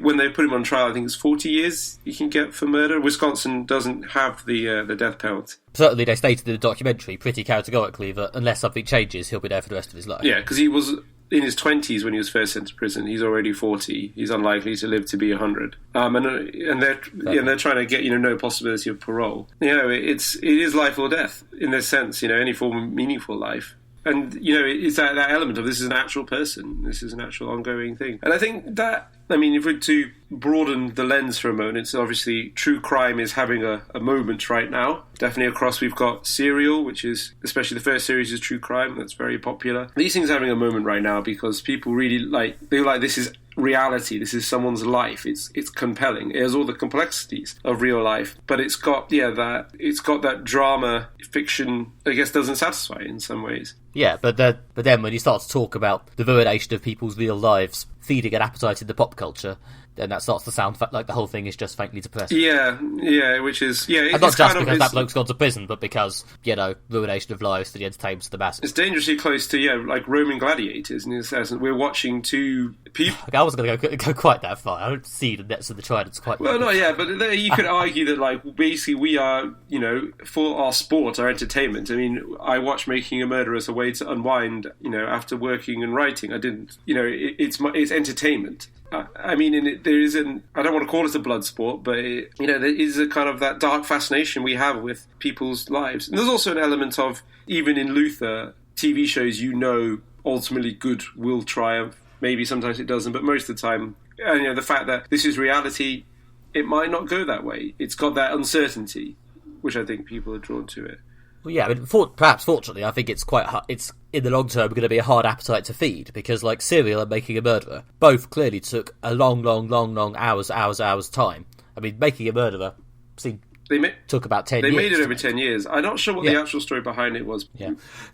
when they put him on trial, I think it's 40 years you can get for murder. Wisconsin doesn't have the death penalty. Certainly they stated in the documentary pretty categorically that unless something changes, he'll be there for the rest of his life. Yeah, because he was in his 20s when he was first sent to prison. He's already 40. He's unlikely to live to be 100. And they're trying to get no possibility of parole. It is life or death in this sense. Any form of meaningful life. And it's that element of this is an actual person. This is an actual ongoing thing. And I think that, if we're to broaden the lens for a moment, it's obviously true crime is having a moment right now. Definitely across, we've got Serial, which is, especially the first series is true crime. That's very popular. These things are having a moment right now because people really this is reality. This is someone's life. It's compelling. It has all the complexities of real life, but it's got that drama fiction, I guess, doesn't satisfy in some ways. Yeah, but then when you start to talk about the ruination of people's real lives feeding an appetite in the pop culture, then that starts to sound like the whole thing is just faintly depressing. Yeah, which is... And not just because that bloke's gone to prison, but because, ruination of lives for the entertainment of the masses. It's dangerously close to, like Roman gladiators in this essence. We're watching two people... I wasn't going to go quite that far. I don't see the nets of the tridents quite... Well, no, yeah, but you could argue that, basically we are, for our sport, our entertainment. I watch Making a Murderer as a way to unwind, after working and writing. I didn't... it's entertainment. There is I don't want to call it a blood sport, but there is a kind of that dark fascination we have with people's lives. And there's also an element of, even in Luther, TV shows, ultimately good will triumph. Maybe sometimes it doesn't, but most of the time, the fact that this is reality, it might not go that way. It's got that uncertainty, which I think people are drawn to it. Well, yeah, perhaps fortunately, I think it's quite hard. It's in the long term going to be a hard appetite to feed, because like Serial and Making a Murderer both clearly took a long hours time. Making a Murderer seemed took about 10 years. They made it over 10 years. I'm not sure what the actual story behind it was.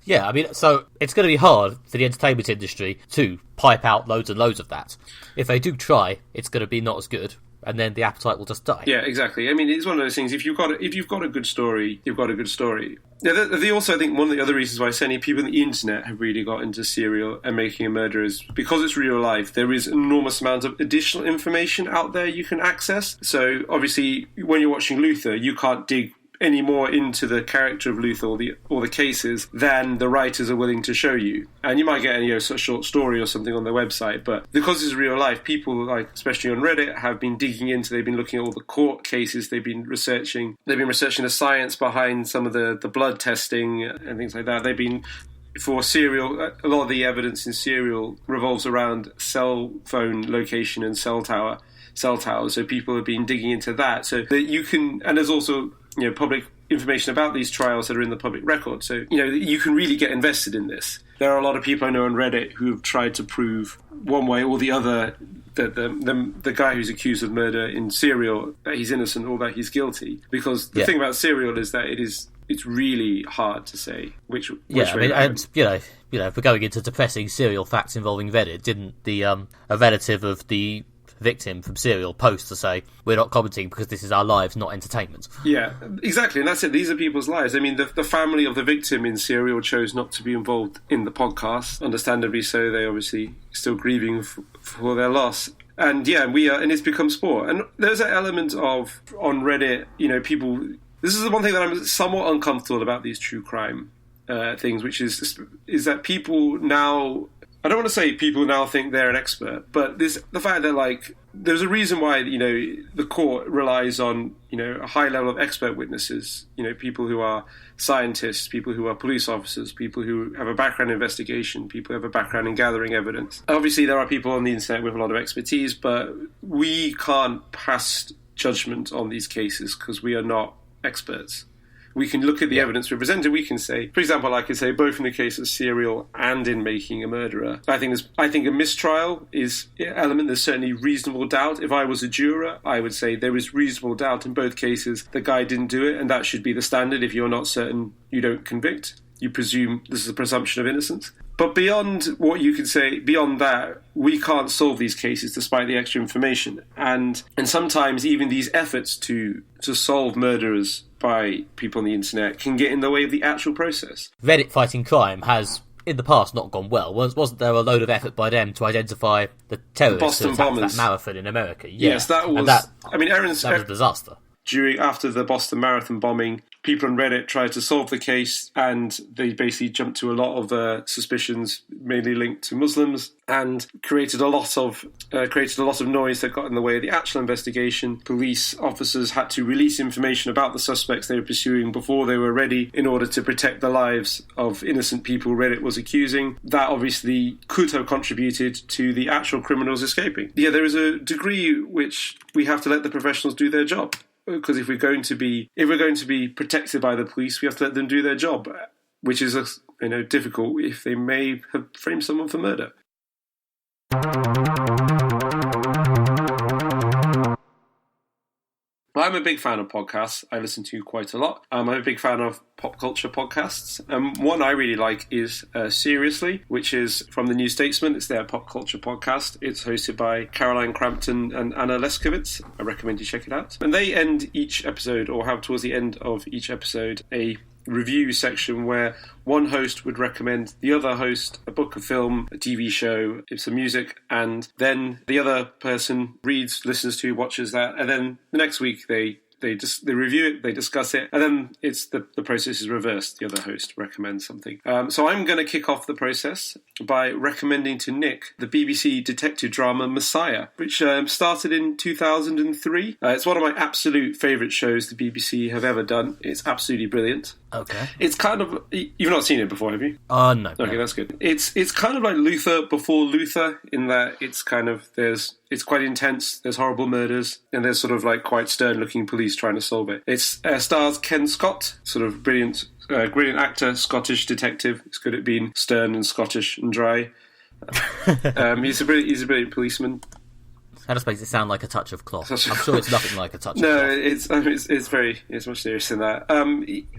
Yeah, I mean, so it's going to be hard for the entertainment industry to pipe out loads and loads of that. If they do try, it's going to be not as good, and then the appetite will just die. Yeah, exactly. I mean, it's one of those things. If you've got a good story, you've got a good story. Yeah, they also, I think, one of the other reasons why so many people on the internet have really got into serial and making a murder is because it's real life. There is an enormous amount of additional information out there you can access. So obviously, when you're watching Luther, you can't dig any more into the character of Luther or the cases than the writers are willing to show you. And you might get a sort of short story or something on their website, but because it's real life, people, like especially on Reddit, have been digging into, they've been looking at all the court cases, they've been researching the science behind some of the blood testing and things like that. They've been for serial, a lot of the evidence in serial revolves around cell phone location and cell towers. So people have been digging into that, so that you can, and there's also public information about these trials that are in the public record. So, you can really get invested in this. There are a lot of people I know on Reddit who have tried to prove one way or the other that the guy who's accused of murder in Serial, that he's innocent or that he's guilty. Because the thing about Serial is that it's really hard to say which way. And if we're going into depressing serial facts involving Reddit, didn't a relative of the victim from Serial post to say, we're not commenting because this is our lives, not entertainment. Yeah, exactly, and that's it. These are people's lives. I mean, the family of the victim in Serial chose not to be involved in the podcast, understandably so. They obviously still grieving for their loss. And and it's become sport. And there's an element of, on Reddit, people, this is the one thing that I'm somewhat uncomfortable about these true crime things, which is that people now, I don't want to say people now think they're an expert, but the fact that there's a reason why the court relies on a high level of expert witnesses, people who are scientists, people who are police officers, people who have a background in investigation, people who have a background in gathering evidence. Obviously, there are people on the internet with a lot of expertise, but we can't pass judgment on these cases because we are not experts. We can look at the evidence we presented. We can say, for example, I could say both in the case of Serial and in Making a Murderer, I think a mistrial is an element. There's certainly reasonable doubt. If I was a juror, I would say there is reasonable doubt in both cases. The guy didn't do it, and that should be the standard. If you're not certain, you don't convict. You presume this is a presumption of innocence. But beyond what you can say, beyond that, we can't solve these cases despite the extra information. And sometimes even these efforts to solve murderers by people on the internet can get in the way of the actual process. Reddit fighting crime has, in the past, not gone well. Wasn't there a load of effort by them to identify the terrorists who attacked that marathon in America? Yeah. Yes, that was... that was a disaster. After the Boston Marathon bombing, people on Reddit tried to solve the case, and they basically jumped to a lot of suspicions, mainly linked to Muslims, and created a lot of noise that got in the way of the actual investigation. Police officers had to release information about the suspects they were pursuing before they were ready, in order to protect the lives of innocent people Reddit was accusing. That obviously could have contributed to the actual criminals escaping. Yeah, there is a degree which we have to let the professionals do their job. Because if we're going to be protected by the police, we have to let them do their job, which is difficult if they may have framed someone for murder. Well, I'm a big fan of podcasts. I listen to quite a lot. I'm a big fan of pop culture podcasts. One I really like is Seriously, which is from the New Statesman. It's their pop culture podcast. It's hosted by Caroline Crampton and Anna Leskowitz. I recommend you check it out. And they end each episode, or have towards the end of each episode, a review section where one host would recommend the other host a book, a film, a TV show, some music, and then the other person reads, listens to, watches that, and then the next week they review it, they discuss it, and then the process is reversed. The other host recommends something. So I'm going to kick off the process by recommending to Nick the BBC detective drama Messiah, which started in 2003. It's one of my absolute favourite shows the BBC have ever done. It's absolutely brilliant. Okay. It's kind of... You've not seen it before, have you? No. Okay, that's good. It's kind of like Luther before Luther, in that it's kind of... It's quite intense, there's horrible murders, and there's sort of quite stern-looking police trying to solve it. It stars Ken Scott, sort of brilliant actor, Scottish detective. He's good at being stern and Scottish and dry. He's a brilliant policeman. serious. That just makes it sound like a touch of cloth. I'm sure it's nothing like a touch of No, cloth. it's much serious than that.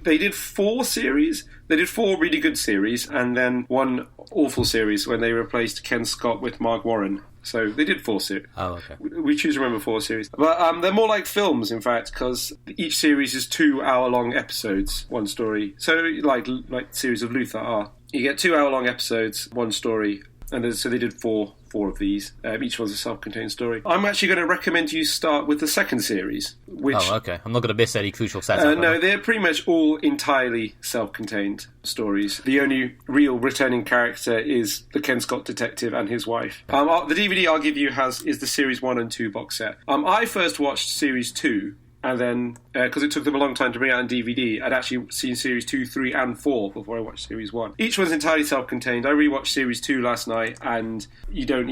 They did 4 series. They did 4 really good series, and then 1 awful series when they replaced Ken Scott with Mark Warren. So they did 4 series. Oh, okay. We choose to remember 4 series. But they're more like films, in fact, because each series is 2-hour-long episodes, 1 story. So like the series of Luther are. You get 2-hour-long episodes, 1 story. And so they did 4 of these. Each one's a self-contained story. I'm actually going to recommend you start with the second series. Which, oh, okay. I'm not going to miss any crucial setup. no, they're pretty much all entirely self-contained stories. The only real returning character is the Ken Scott detective and his wife. The DVD I'll give you is the Series 1 and 2 box set. I first watched Series 2, and then, because it took them a long time to bring out on DVD, I'd actually seen Series 2, 3, and 4 before I watched Series 1. Each one's entirely self-contained. I rewatched Series 2 last night, and you don't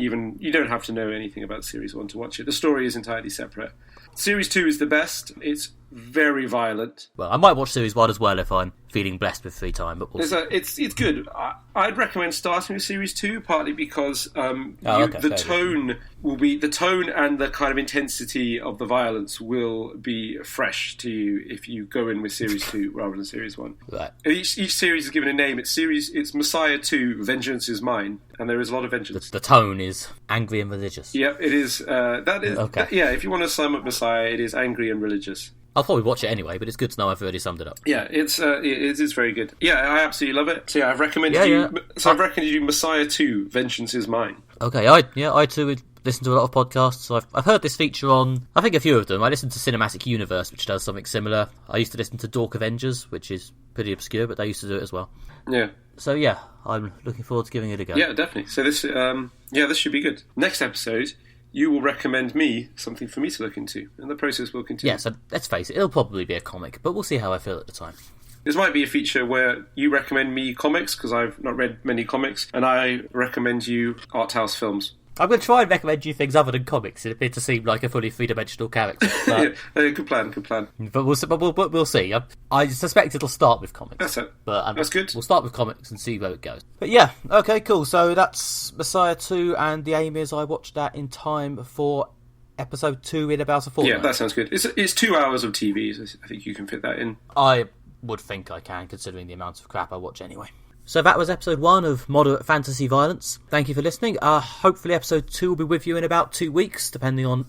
have to know anything about Series 1 to watch it. The story is entirely separate. Series 2 is the best. It's very violent. Well, I might watch Series 1 as well if I'm feeling blessed with free time, but we'll see. It's good. I'd recommend starting with Series 2, partly because the tone and the kind of intensity of the violence will be fresh to you if you go in with Series 2 rather than Series 1. Right. Each series is given a name. It's Messiah 2, Vengeance is Mine, and there is a lot of vengeance. The tone is angry and religious. Yeah, it is. Okay. If you want to sum up Messiah, it is angry and religious. I'll probably watch it anyway, but it's good to know I've already summed it up. Yeah, it is very good. Yeah, I absolutely love it. So yeah, I've recommended I've recommended you Messiah 2, Vengeance is Mine. Okay, I too would listen to a lot of podcasts. So I've heard this feature on, I think, a few of them. I listened to Cinematic Universe, which does something similar. I used to listen to Dork Avengers, which is pretty obscure, but they used to do it as well. Yeah. So yeah, I'm looking forward to giving it a go. Yeah, definitely. So this should be good. Next episode, you will recommend me something for me to look into, and the process will continue. Yeah, so let's face it, it'll probably be a comic, but we'll see how I feel at the time. This might be a feature where you recommend me comics, because I've not read many comics, and I recommend you art house films. I'm going to try and recommend you things other than comics. It appeared to seem like a fully three-dimensional character. But, good plan. But we'll see. I suspect it'll start with comics. That's it. But, that's good. We'll start with comics and see where it goes. But yeah, okay, cool. So that's Messiah 2, and the aim is I watch that in time for episode 2 in about a fortnight. Yeah, that sounds good. It's 2 hours of TV, so I think you can fit that in. I would think I can, considering the amount of crap I watch anyway. So that was episode 1 of Moderate Fantasy Violence. Thank you for listening. Hopefully episode 2 will be with you in about 2 weeks, depending on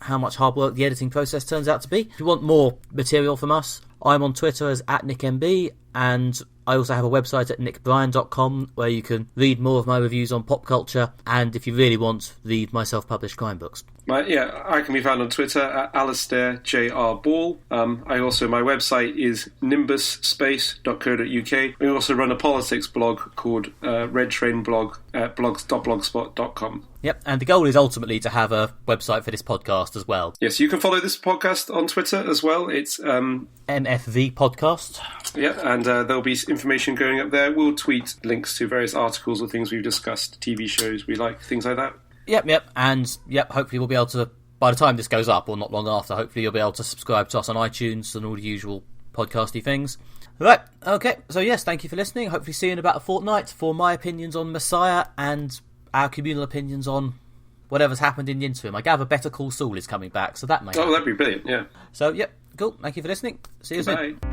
how much hard work the editing process turns out to be. If you want more material from us, I'm on Twitter as @NickMB, and I also have a website at nickbryan.com where you can read more of my reviews on pop culture, and if you really want, read my self-published crime books. I can be found on Twitter at Alistair J.R. Ball. My website is nimbusspace.co.uk. We also run a politics blog called Red Train Blog at blogs.blogspot.com. Yep, and the goal is ultimately to have a website for this podcast as well. Yes, you can follow this podcast on Twitter as well. It's MFV Podcast. Yeah, and there'll be information going up there. We'll tweet links to various articles or things we've discussed, TV shows we like, things like that. Yep, and hopefully we'll be able to, by the time this goes up, or not long after, hopefully you'll be able to subscribe to us on iTunes and all the usual podcasty things. Right, okay, so yes, thank you for listening. Hopefully see you in about a fortnight for my opinions on Messiah and our communal opinions on whatever's happened in the interim. I gather Better Call Saul is coming back, so that may happen. That'd be brilliant, yeah. So, yep, cool, thank you for listening. See you soon. Bye.